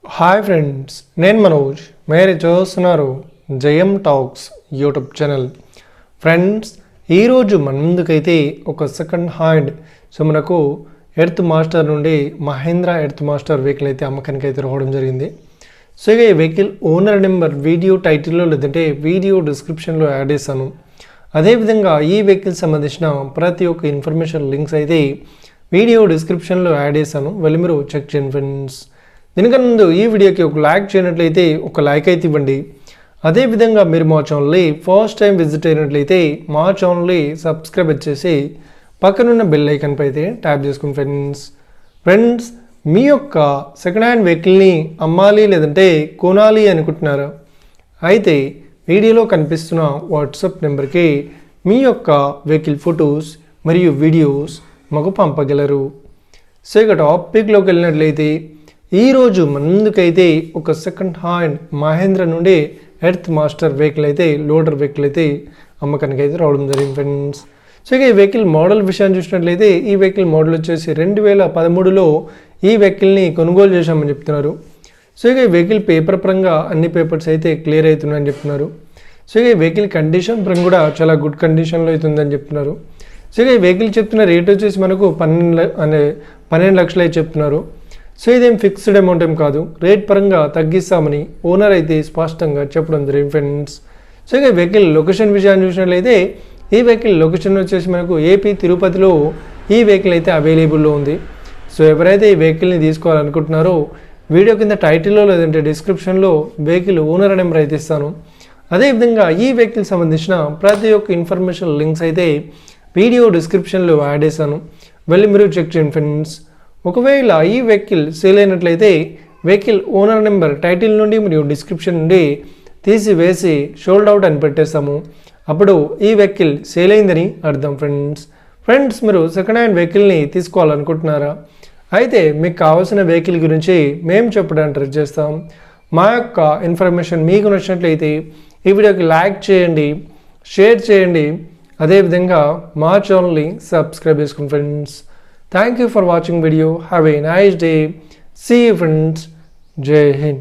Hi friends, నేను మనోజ్. మీరు చూస్తున్నారు జయం టాక్స్ యూట్యూబ్ ఛానల్. ఫ్రెండ్స్, ఈరోజు మన ముందుకైతే ఒక సెకండ్ హ్యాండ్ మనకు ఎర్త్ మాస్టర్ నుండి మహేంద్ర ఎర్త్ మాస్టర్ వెహికల్ అయితే అమ్మకానికి అయితే రావడం జరిగింది. సో ఇక ఈ వెహికల్ ఓనర్ నెంబర్ వీడియో టైటిల్లో లేదంటే వీడియో డిస్క్రిప్షన్లో యాడ్ చేశాను. అదేవిధంగా ఈ వెహికల్ సంబంధించిన ప్రతి ఒక్క ఇన్ఫర్మేషన్ లింక్స్ అయితే వీడియో డిస్క్రిప్షన్లో యాడ్ చేశాను, వెళ్ళి మీరు చెక్ చేయండి ఫ్రెండ్స్. దీనికన్నా ముందు ఈ వీడియోకి ఒక లైక్ చేయనట్లయితే ఒక లైక్ అయితే ఇవ్వండి. అదేవిధంగా మీరు మా ఛానల్ని ఫస్ట్ టైం విజిట్ అయినట్లయితే మా ఛానల్ని సబ్స్క్రైబ్ చేసి పక్కనున్న బెల్ ఐకాన్పై అయితే ట్యాప్ చేసుకోండి ఫ్రెండ్స్. మీ యొక్క సెకండ్ హ్యాండ్ వెహికల్ని అమ్మాలి లేదంటే కొనాలి అనుకుంటున్నారా? అయితే వీడియోలో కనిపిస్తున్న వాట్సాప్ నెంబర్కి మీ యొక్క వెహికల్ ఫొటోస్ మరియు వీడియోస్ మాకు పంపగలరు. సో ఇక టాపిక్లోకి వెళ్ళినట్లయితే ఈరోజు మన ముందుకైతే ఒక సెకండ్ హ్యాండ్ మహేంద్ర నుండి ఎర్త్ మాస్టర్ వెహికల్ అయితే లోడర్ వెహికల్ అయితే అమ్మకానికి అయితే రావడం జరిగింది ఫ్రెండ్స్. సో ఇక ఈ వెహికల్ మోడల్ విషయాన్ని చూసినట్లయితే ఈ వెహికల్ మోడల్ వచ్చేసి 2013లో ఈ వెహికల్ని కొనుగోలు చేశామని చెప్తున్నారు. సో ఇక ఈ వెహికల్ పేపర్ పరంగా అన్ని పేపర్స్ అయితే క్లియర్ అవుతున్నాయని చెప్తున్నారు. సో ఇక ఈ వెహికల్ కండిషన్ పరంగా కూడా చాలా గుడ్ కండిషన్లో అవుతుందని చెప్తున్నారు. సో ఇక ఈ వెహికల్ చెప్తున్న రేట్ వచ్చేసి మనకు 12 లక్షలు అయితే చెప్తున్నారు. సో ఇదేం ఫిక్స్డ్ అమౌంట్ ఏం కాదు, రేట్ పరంగా తగ్గిస్తామని ఓనర్ అయితే స్పష్టంగా చెప్పడం జరిగింది ఫ్రెండ్స్. సో ఇక వెహికల్ లొకేషన్ విషయాన్ని చూసినట్లయితే ఈ వెహికల్ లొకేషన్ వచ్చేసి మనకు ఏపీ తిరుపతిలో ఈ వెహికల్ అయితే అవైలబుల్లో ఉంది. సో ఎవరైతే ఈ వెహికల్ని తీసుకోవాలనుకుంటున్నారో వీడియో కింద టైటిల్లో లేదంటే డిస్క్రిప్షన్లో వెహికల్ ఓనర్ నెంబర్ అయితే ఇస్తాను. అదేవిధంగా ఈ వెహికల్ సంబంధించిన ప్రతి ఒక్క ఇన్ఫర్మేషన్ లింక్స్ అయితే వీడియో డిస్క్రిప్షన్లో యాడ్ చేశాను, వెళ్ళి మీరు చెక్ చేయండి ఫ్రెండ్స్. ఒకవేళ ఈ వెహికల్ సేల్ అయినట్లయితే వెహికల్ ఓనర్ నెంబర్ టైటిల్ నుండి మరియు డిస్క్రిప్షన్ నుండి తీసివేసి షోల్డ్ అవుట్ అని పెట్టేస్తాము. అప్పుడు ఈ వెహికల్ సేల్ అయిందని అర్థం ఫ్రెండ్స్. మీరు సెకండ్ హ్యాండ్ వెహికల్ని తీసుకోవాలనుకుంటున్నారా? అయితే మీకు కావాల్సిన వెహికల్ గురించి మేము చెప్పడానికి ట్రై చేస్తాం. మా యొక్క ఇన్ఫర్మేషన్ మీకు నచ్చినట్లయితే ఈ వీడియోకి లైక్ చేయండి, షేర్ చేయండి, అదేవిధంగా మా ఛానల్ని సబ్స్క్రైబ్ చేసుకోండి friends. Thank you for watching video. Have a nice day. See you friends. Jai Hind.